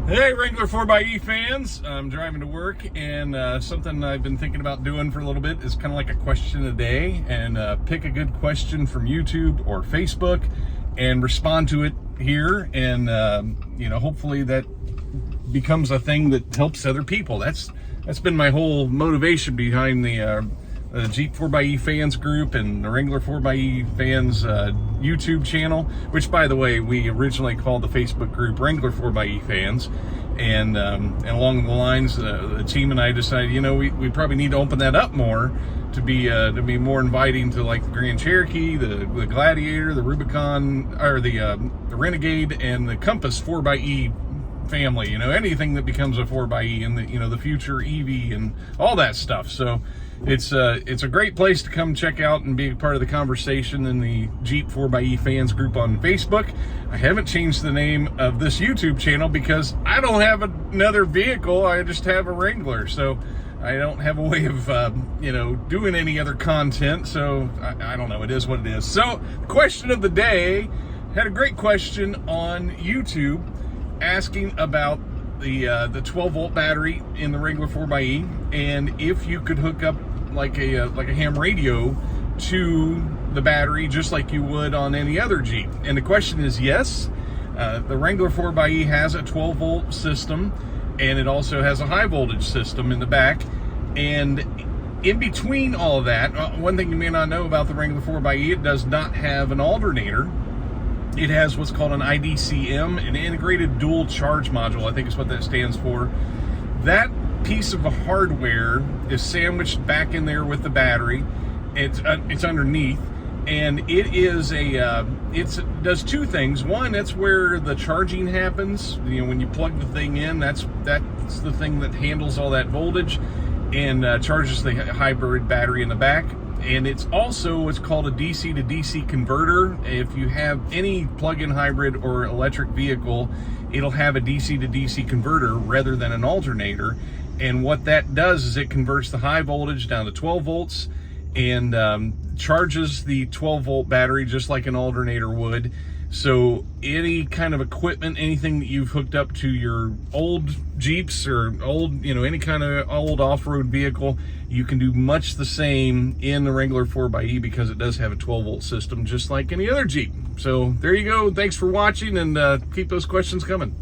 Hey Wrangler 4xe fans, I'm driving to work, and something I've been thinking about doing for a little bit is kind of like a question a day, and pick a good question from YouTube or Facebook and respond to it here, and hopefully that becomes a thing that helps other people. That's been my whole motivation behind the Jeep 4xe fans group and the Wrangler 4xe fans YouTube channel, which, by the way, we originally called the Facebook group Wrangler 4xe fans, and along the lines, the team and I decided, we probably need to open that up more to be more inviting to, like, the Grand Cherokee, the Gladiator, the Rubicon, or the Renegade, and the Compass 4xe family. Anything that becomes a 4xe in the future EV and all that stuff. So it's a great place to come check out and be a part of the conversation in the Jeep 4xe fans group on Facebook. I haven't changed the name of this YouTube channel because I don't have another vehicle. I just have a Wrangler, so I don't have a way of doing any other content. So I don't know. It is what it is. So, question of the day, had a great question on YouTube asking about the 12 volt battery in the Wrangler 4xe, and if you could hook up like a ham radio to the battery just like you would on any other Jeep. And the question is yes. The Wrangler 4xe has a 12 volt system, and it also has a high voltage system in the back. And in between all of that, one thing you may not know about the Wrangler 4xe, it does not have an alternator. It has what's called an IDCM, an integrated dual charge module, I think is what that stands for. That piece of hardware is sandwiched back in there with the battery. It's underneath, and it does two things. One, that's where the charging happens. When you plug the thing in, that's the thing that handles all that voltage and charges the hybrid battery in the back. And it's also what's called a DC to DC converter. If you have any plug-in hybrid or electric vehicle, it'll have a DC to DC converter rather than an alternator. And what that does is it converts the high voltage down to 12 volts and charges the 12 volt battery just like an alternator would. So any kind of equipment, anything that you've hooked up to your old Jeeps or old, any kind of old off-road vehicle, you can do much the same in the Wrangler 4xe because it does have a 12 volt system just like any other Jeep. So there you go. Thanks for watching, and keep those questions coming.